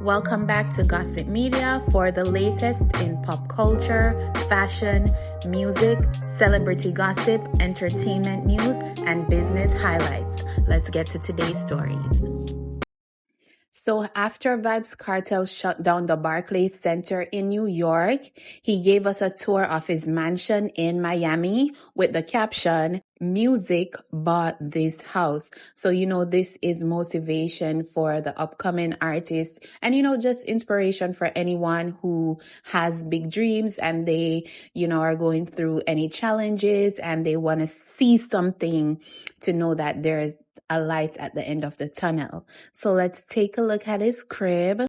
Welcome back to Gossip Media for the latest in pop culture, fashion, music, celebrity gossip, entertainment news, and business highlights. Let's get to today's stories. So after Vybz Kartel shut down the Barclays Center in New York, he gave us a tour of his mansion in Miami with the caption, "Music bought this house." So, this is motivation for the upcoming artists and, just inspiration for anyone who has big dreams and they, are going through any challenges and they want to see something to know that there's a light at the end of the tunnel. So let's take a look at his crib.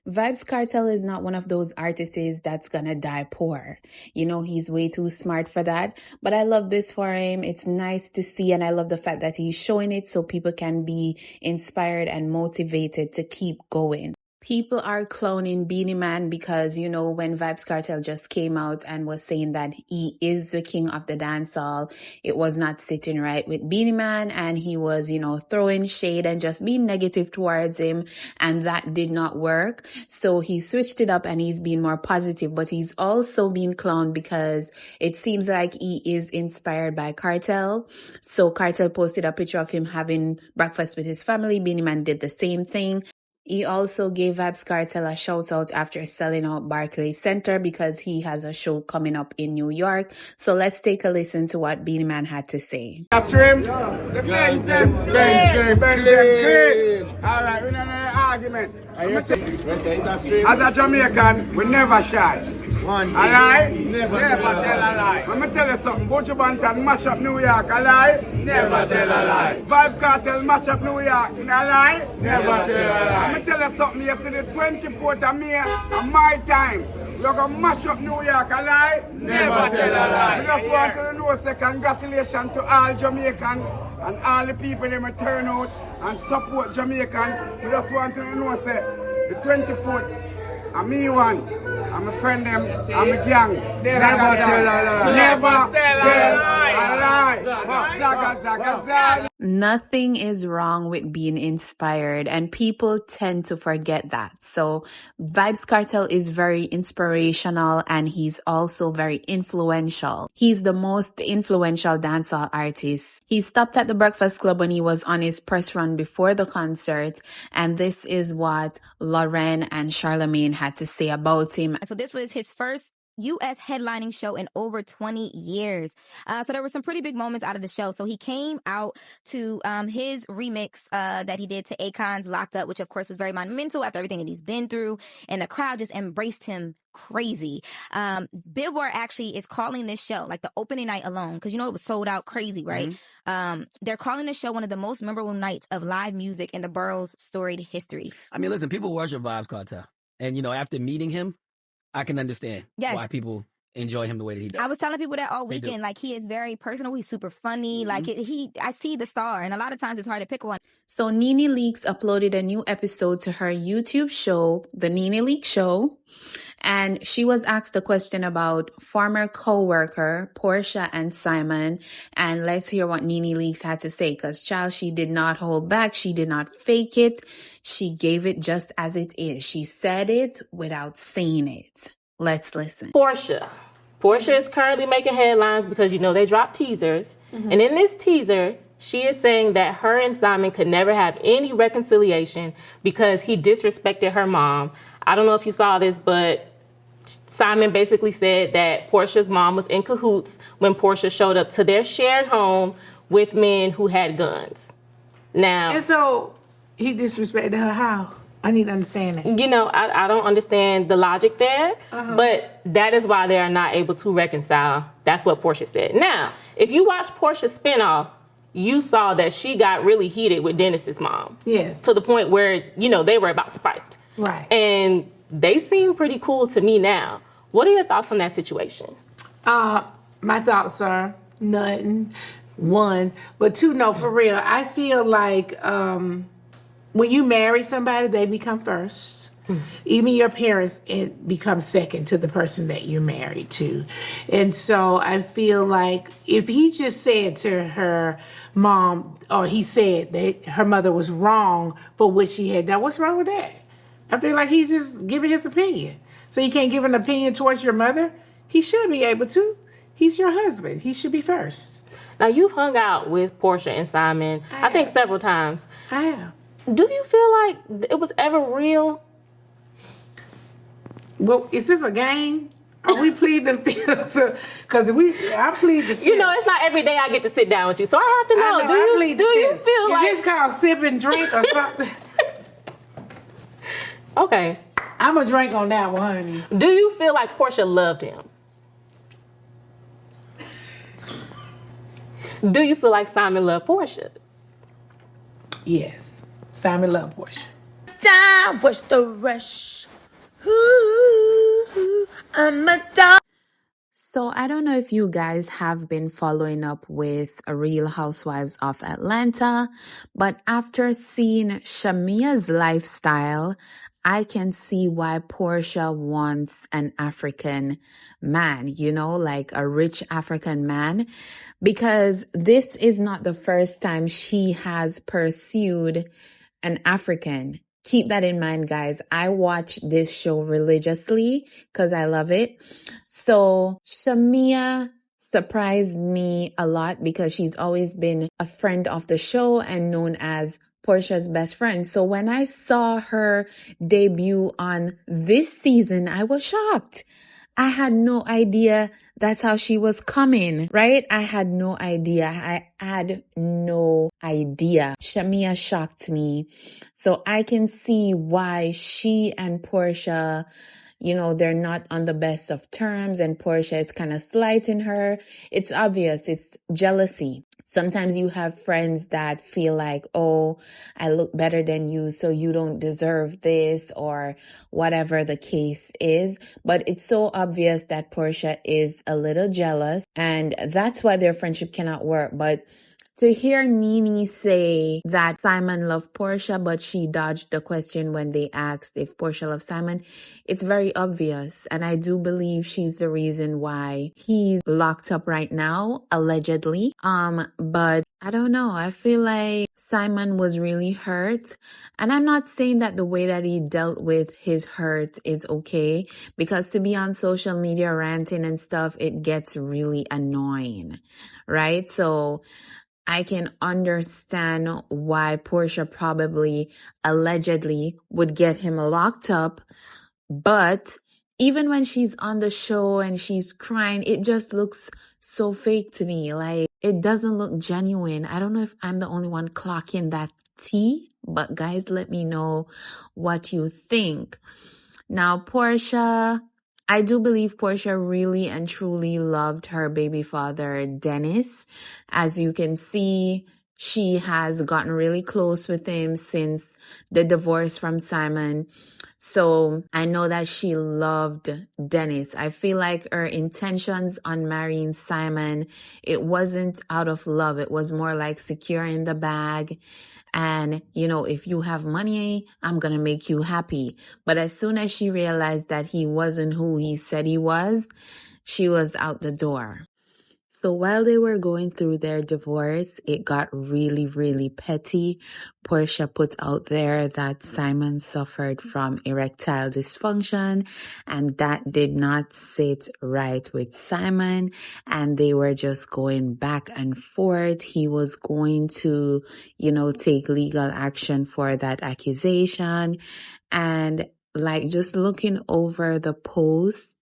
Vybz Kartel is not one of those artists that's gonna die poor. He's way too smart for that. But I love this for him. It's nice to see, and I love the fact that he's showing it so people can be inspired and motivated to keep going. People are clowning Beenie Man because, when Vybz Kartel just came out and was saying that he is the king of the dancehall, it was not sitting right with Beenie Man, and he was, throwing shade and just being negative towards him, and that did not work. So he switched it up and he's being more positive, but he's also being clowned because it seems like he is inspired by Kartel. So Kartel posted a picture of him having breakfast with his family. Beenie Man did the same thing. He also gave Vybz Kartel a shout out after selling out Barclays Center because he has a show coming up in New York. So let's take a listen to what Beenie Man had to say. Stream, the Benz them clean. All right, we don't know the argument. As a Jamaican, we never shy. A lie? Never tell a lie. Let me tell you something. Buju Banton mash up New York. A lie? Never tell a lie. Vybz Kartel mash up New York. A lie? Never tell a lie. Let me tell you something. Yesterday, 24th of May, at my time, you're going to mash up New York. A lie? Never tell a lie. We just want to know, say congratulations to all Jamaicans and all the people that turn out and support Jamaican. We just want to know, say, the 24th, I'm me one, I'm a friend them, I'm a gang. Never tell a lie. Never tell a lie. Nothing is wrong with being inspired, and people tend to forget that. So Vybz Kartel is very inspirational, and he's also very influential. He's the most influential dancehall artist. He stopped at the Breakfast Club when he was on his press run before the concert, and this is what Lauren and Charlemagne had to say about him. So this was his first U.S. headlining show in over 20 years. So there were some pretty big moments out of the show. So he came out to his remix that he did to Akon's Locked Up, which of course was very monumental after everything that he's been through. And the crowd just embraced him crazy. Billboard actually is calling this show, like the opening night alone, because it was sold out crazy, right? Mm-hmm. They're calling this show one of the most memorable nights of live music in the borough's storied history. I mean, listen, people worship Vybz Kartel. And, after meeting him, I can understand why people enjoy him the way that he does. I was telling people that all weekend. Like, he is very personal. He's super funny. Like, I see the star, and a lot of times it's hard to pick one. So Nene Leakes uploaded a new episode to her YouTube show, the Nene Leakes Show. And she was asked a question about former co-worker Porsha and Simon. And let's hear what Nene Leakes had to say. Because, child, she did not hold back. She did not fake it. She gave it just as it is. She said it without saying it. Let's listen. Porsha is currently making headlines because, you know, they dropped teasers. And in this teaser, she is saying that her and Simon could never have any reconciliation because he disrespected her mom. I don't know if you saw this, but Simon basically said that Porsha's mom was in cahoots when Porsha showed up to their shared home with men who had guns. Now, and so he disrespected her how? I need to understand that. You know, I don't understand the logic there, but that is why they are not able to reconcile. That's what Porsha said. Now, if you watch Porsha's spinoff, you saw that she got really heated with Dennis's mom. Yes. To the point where, you know, they were about to fight. Right. And they seem pretty cool to me now. What are your thoughts on that situation? My thoughts are nothing. One, but two, no, for real. I feel like when you marry somebody, they become first. Even your parents, it becomes second to the person that you're married to. And so I feel like if he just said to her mom, or he said that her mother was wrong for what she had done, what's wrong with that? I feel like he's just giving his opinion. So you can't give an opinion towards your mother? He should be able to. He's your husband. He should be first. Now, you've hung out with Porsha and Simon, I think several times. I have. Do you feel like it was ever real? Well, is this a game? Are we pleading the fifth? Because I plead the fifth. You know, it's not every day I get to sit down with you, so I have to know. Do you feel like... Is this called sip and drink or something? Okay. I'm a drink on that one, honey. Do you feel like Porsha loved him? Do you feel like Simon loved Porsha? Yes. Simon loved Porsha. Time, what's the rush? Ooh, I'm a dog. So I don't know if you guys have been following up with Real Housewives of Atlanta, but after seeing Shamea's lifestyle, I can see why Porsha wants an African man, you know, like a rich African man, because this is not the first time she has pursued an African. Keep that in mind, guys. I watch this show religiously because I love it. So Shamea surprised me a lot because she's always been a friend of the show and known as Porsha's best friend. So when I saw her debut on this season, I was shocked. I had no idea that's how she was coming, right? I had no idea. Shamea shocked me. So I can see why she and Porsha, you know, they're not on the best of terms, and Porsha is kind of slighting her. It's obvious. It's jealousy. Sometimes you have friends that feel like, oh, I look better than you, so you don't deserve this, or whatever the case is. But it's so obvious that Porsha is a little jealous, and that's why their friendship cannot work. But to hear Nene say that Simon loved Porsha, but she dodged the question when they asked if Porsha loved Simon, it's very obvious. And I do believe she's the reason why he's locked up right now, allegedly. But I don't know. I feel like Simon was really hurt. And I'm not saying that the way that he dealt with his hurt is okay, because to be on social media ranting and stuff, it gets really annoying, right? So I can understand why Porsha probably allegedly would get him locked up. But even when she's on the show and she's crying, it just looks so fake to me. Like, it doesn't look genuine. I don't know if I'm the only one clocking that tea, but guys, let me know what you think. Now, Porsha, I do believe Porsha really and truly loved her baby father, Dennis. As you can see, She has gotten really close with him since the divorce from Simon. So I know that she loved Dennis. I feel like her intentions on marrying Simon, it wasn't out of love. It was more like securing the bag. And, if you have money, I'm going to make you happy. But as soon as she realized that he wasn't who he said he was, she was out the door. So while they were going through their divorce, it got really, really petty. Porsha put out there that Simon suffered from erectile dysfunction, and that did not sit right with Simon. And they were just going back and forth. He was going to, take legal action for that accusation. And just looking over the post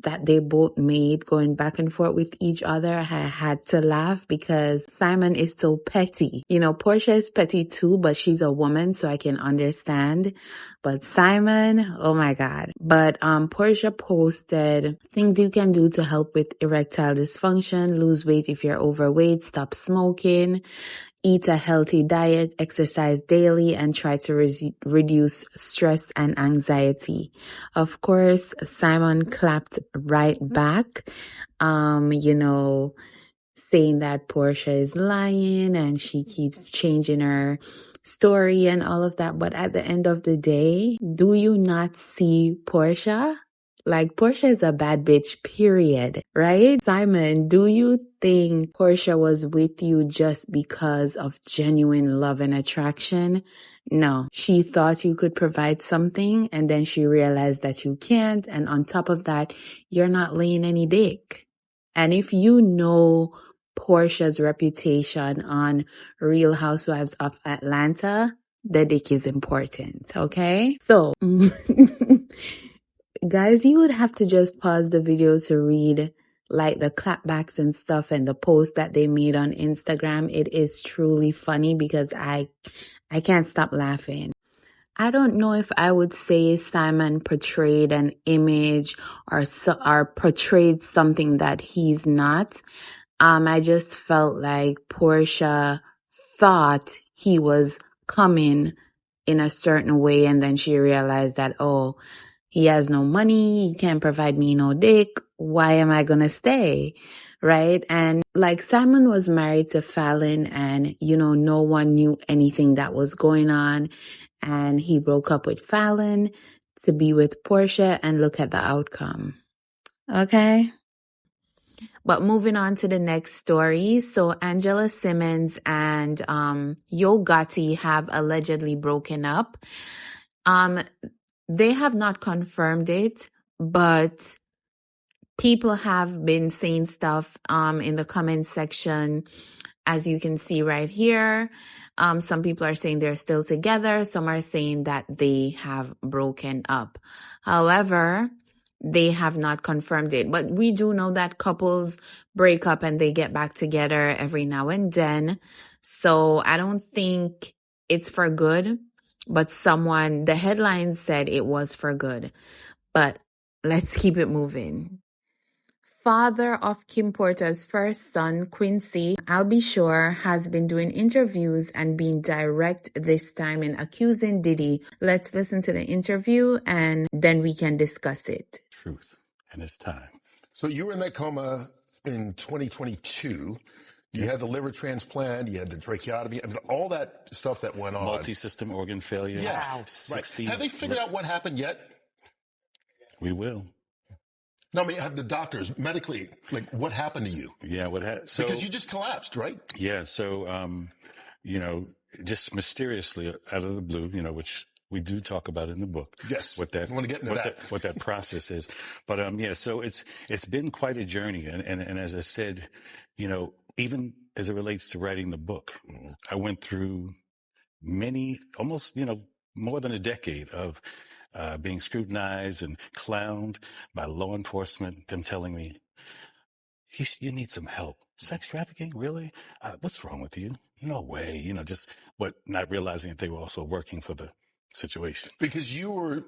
that they both made, going back and forth with each other, I had to laugh because Simon is so petty. Porsha is petty too, but she's a woman, so I can understand. But Simon, oh my God. But Porsha posted things you can do to help with erectile dysfunction: lose weight if you're overweight, stop smoking, eat a healthy diet, exercise daily, and try to reduce stress and anxiety. Of course, Simon clapped right back, saying that Porsha is lying and she keeps changing her story and all of that. But at the end of the day, do you not see Porsha? Porsha is a bad bitch, period, right? Simon, do you think Porsha was with you just because of genuine love and attraction? No, she thought you could provide something, and then she realized that you can't. And on top of that, you're not laying any dick. And if you know Porsha's reputation on Real Housewives of Atlanta, the dick is important, okay? So, guys, you would have to just pause the video to read the clapbacks and stuff and the posts that they made on Instagram. It is truly funny because I can't stop laughing. I don't know if I would say Simon portrayed an image or portrayed something that he's not. I just felt like Porsha thought he was coming in a certain way, and then she realized that, oh, he has no money, he can't provide me no dick, why am I gonna stay? Right? And Simon was married to Fallon, and no one knew anything that was going on, and he broke up with Fallon to be with Porsha, and look at the outcome. Okay? But moving on to the next story. So Angela Simmons and Yo Gottie have allegedly broken up. They have not confirmed it, but people have been saying stuff in the comment section, as you can see right here. Some people are saying they're still together. Some are saying that they have broken up. However, they have not confirmed it. But we do know that couples break up and they get back together every now and then. So I don't think it's for good. But the headline said it was for good. But let's keep it moving. Father of Kim Porter's first son, Quincy, I'll be sure, has been doing interviews and being direct this time in accusing Diddy. Let's listen to the interview and then we can discuss it. Truth, and it's time. So you were in that coma in 2022. You had the liver transplant, you had the tracheotomy, I mean, all that stuff that went on. Multi-system organ failure. Yeah, Wow. 60. Right. Have they figured out what happened yet? We will. No, I mean, have the doctors medically, what happened to you? Yeah, because you just collapsed, right? Yeah, so, just mysteriously out of the blue, which we do talk about in the book. Yes, what that, I want to get into that. What that process is. But, so it's been quite a journey. And as I said, even as it relates to writing the book, I went through almost, more than a decade of being scrutinized and clowned by law enforcement, them telling me, you need some help. Sex trafficking? Really? What's wrong with you? No way. But not realizing that they were also working for the situation. Because you were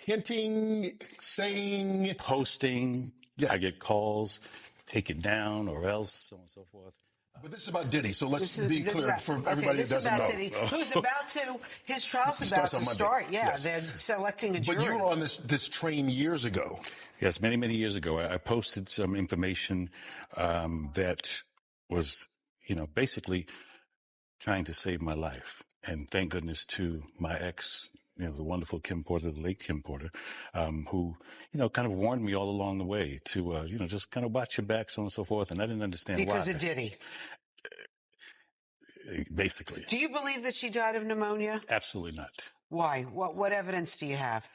hinting, saying, posting. Yeah. I get calls, take it down or else, so on and so forth. But this is about Diddy, so let's This be clear for everybody this that is doesn't about know. Diddy, who's about to, his trial's about Starts on to Monday. start. Yeah, Yes. they're selecting a jury. But you were on this train years ago. Yes, many, many years ago, I posted some information that was, basically trying to save my life. And thank goodness to my ex, the wonderful Kim Porter, the late Kim Porter, who, kind of warned me all along the way to, just kind of watch your back, so on and so forth. And I didn't understand why. Because of Diddy. Basically. Do you believe that she died of pneumonia? Absolutely not. Why? What evidence do you have?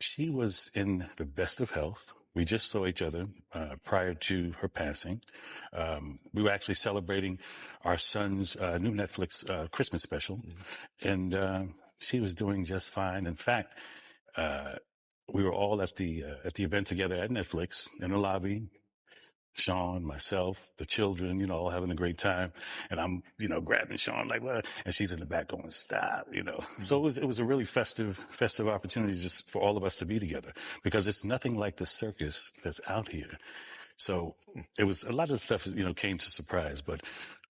She was in the best of health. We just saw each other prior to her passing. We were actually celebrating our son's new Netflix Christmas special, and she was doing just fine. In fact, we were all at the event together at Netflix in the lobby. Sean, myself, the children, all having a great time. And I'm, grabbing Sean like, what? And she's in the back going, stop, So it was a really festive opportunity just for all of us to be together, because it's nothing like the circus that's out here. So it was a lot of the stuff, came to surprise, but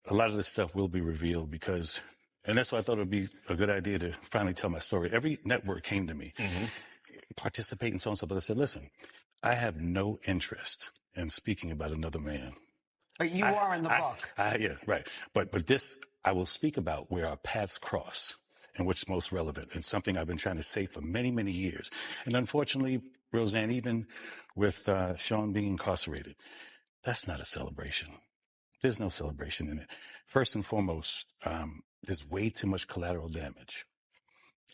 a lot of the stuff will be revealed and that's why I thought it would be a good idea to finally tell my story. Every network came to me, participate and so on and so, but I said, listen, I have no interest in speaking about another man. But you are in the book. Yeah, right. But this, I will speak about where our paths cross and what's most relevant, and something I've been trying to say for many, many years. And unfortunately, Roseanne, even with Sean being incarcerated, that's not a celebration. There's no celebration in it. First and foremost, there's way too much collateral damage,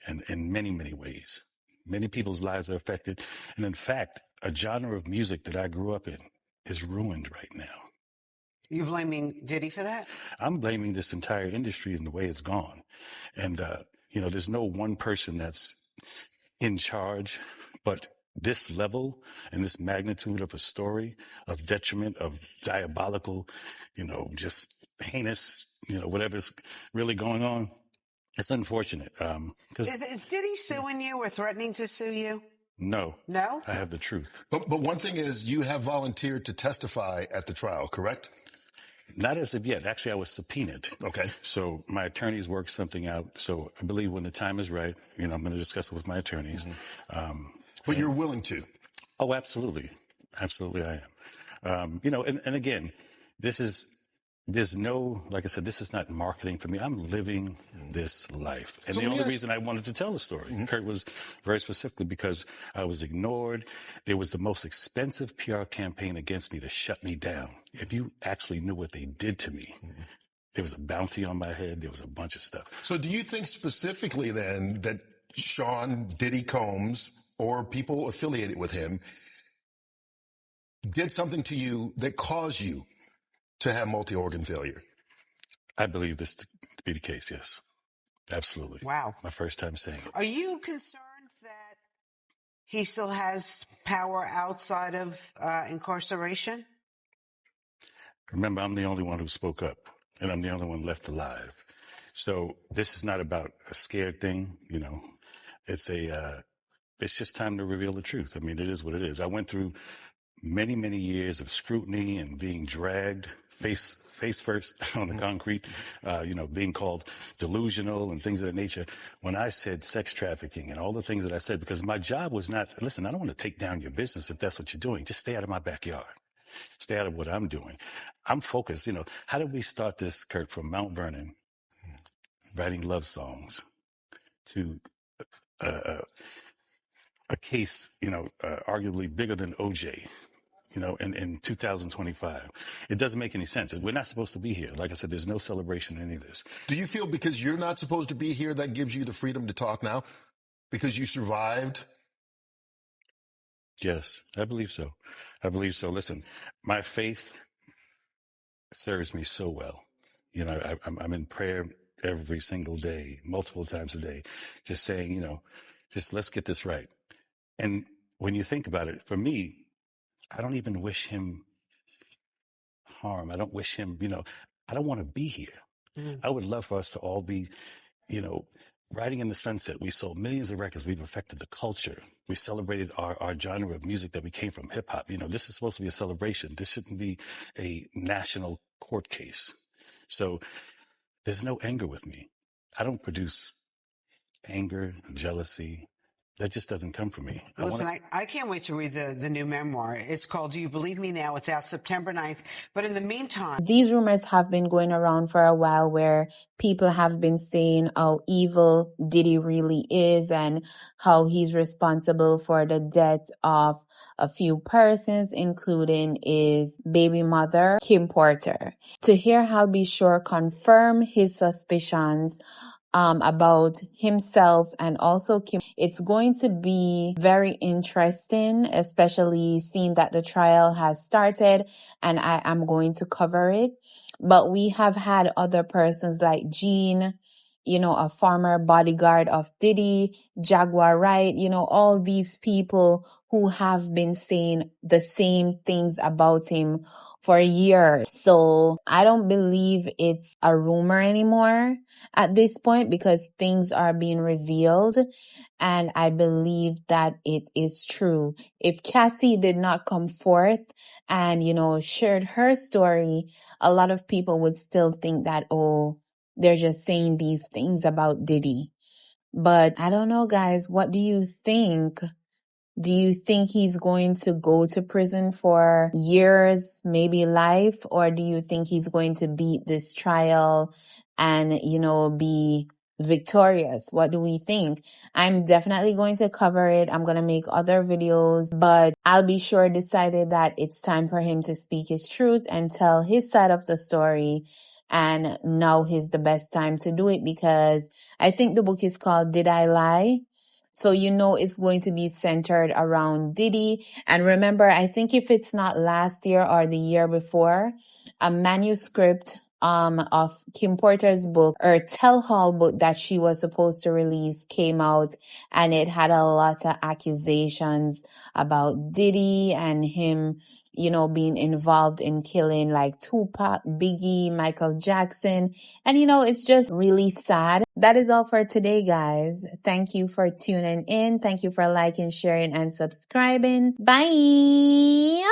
and in many, many ways. Many people's lives are affected. And in fact, a genre of music that I grew up in is ruined right now. You're blaming Diddy for that? I'm blaming this entire industry and the way it's gone. And, there's no one person that's in charge, but this level and this magnitude of a story of detriment, of diabolical, just heinous, whatever's really going on. It's unfortunate. Is Diddy suing you or threatening to sue you? No. No? I have the truth. But one thing is, you have volunteered to testify at the trial, correct? Not as of yet. Actually, I was subpoenaed. Okay. So my attorneys worked something out. So I believe when the time is right, I'm going to discuss it with my attorneys. But you're willing to? Oh, absolutely. Absolutely, I am. And again, there's no, like I said, this is not marketing for me. I'm living this life. And the only reason I wanted to tell the story, Kurt, was very specifically because I was ignored. There was the most expensive PR campaign against me to shut me down. If you actually knew what they did to me, there was a bounty on my head. There was a bunch of stuff. So do you think specifically then that Sean Diddy Combs or people affiliated with him did something to you that caused you to have multi-organ failure? I believe this to be the case, yes. Absolutely. Wow. My first time saying it. Are you concerned that he still has power outside of incarceration? Remember, I'm the only one who spoke up, and I'm the only one left alive. So this is not about a scared thing, it's just time to reveal the truth. I mean, it is what it is. I went through many, many years of scrutiny and being dragged face first on the concrete, being called delusional and things of that nature. When I said sex trafficking and all the things that I said, because my job was not, listen, I don't want to take down your business if that's what you're doing. Just stay out of my backyard. Stay out of what I'm doing. I'm focused. How did we start this, Kurt, from Mount Vernon, writing love songs, to a case, arguably bigger than OJ, in 2025. It doesn't make any sense. We're not supposed to be here. Like I said, there's no celebration in any of this. Do you feel because you're not supposed to be here, that gives you the freedom to talk now? Because you survived? Yes, I believe so. Listen, my faith serves me so well. I'm in prayer every single day, multiple times a day, just saying, just let's get this right. And when you think about it, for me, I don't even wish him harm. I don't wish him, I don't want to be here. I would love for us to all be, riding in the sunset. We sold millions of records. We've affected the culture. We celebrated our genre of music that we came from, hip hop. This is supposed to be a celebration. This shouldn't be a national court case. So there's no anger with me. I don't produce anger, jealousy. That just doesn't come from me. Listen, I can't wait to read the new memoir. It's called Do You Believe Me Now? It's out September 9th. But in the meantime, these rumors have been going around for a while where people have been saying how evil Diddy really is and how he's responsible for the death of a few persons, including his baby mother, Kim Porter. To hear Hal Be Sure confirm his suspicions about himself and also Kim. It's going to be very interesting, especially seeing that the trial has started and I am going to cover it. But we have had other persons like Gene, a former bodyguard of Diddy, Jaguar Wright, all these people who have been saying the same things about him for years. So I don't believe it's a rumor anymore at this point because things are being revealed and I believe that it is true. If Cassie did not come forth and, shared her story, a lot of people would still think that, oh, they're just saying these things about Diddy. But I don't know, guys. What do you think? Do you think he's going to go to prison for years, maybe life? Or do you think he's going to beat this trial and, be victorious? What do we think? I'm definitely going to cover it. I'm going to make other videos, but I'll be sure decided that it's time for him to speak his truth and tell his side of the story. And now is the best time to do it because I think the book is called Did I Lie? So it's going to be centered around Diddy. And remember, I think if it's not last year or the year before, a manuscript of Kim Porter's book or tell-all book that she was supposed to release came out, and it had a lot of accusations about Diddy and him, being involved in killing like Tupac, Biggie, Michael Jackson. And it's just really sad. That is all for today, guys. Thank you for tuning in. Thank you for liking, sharing, and subscribing. Bye.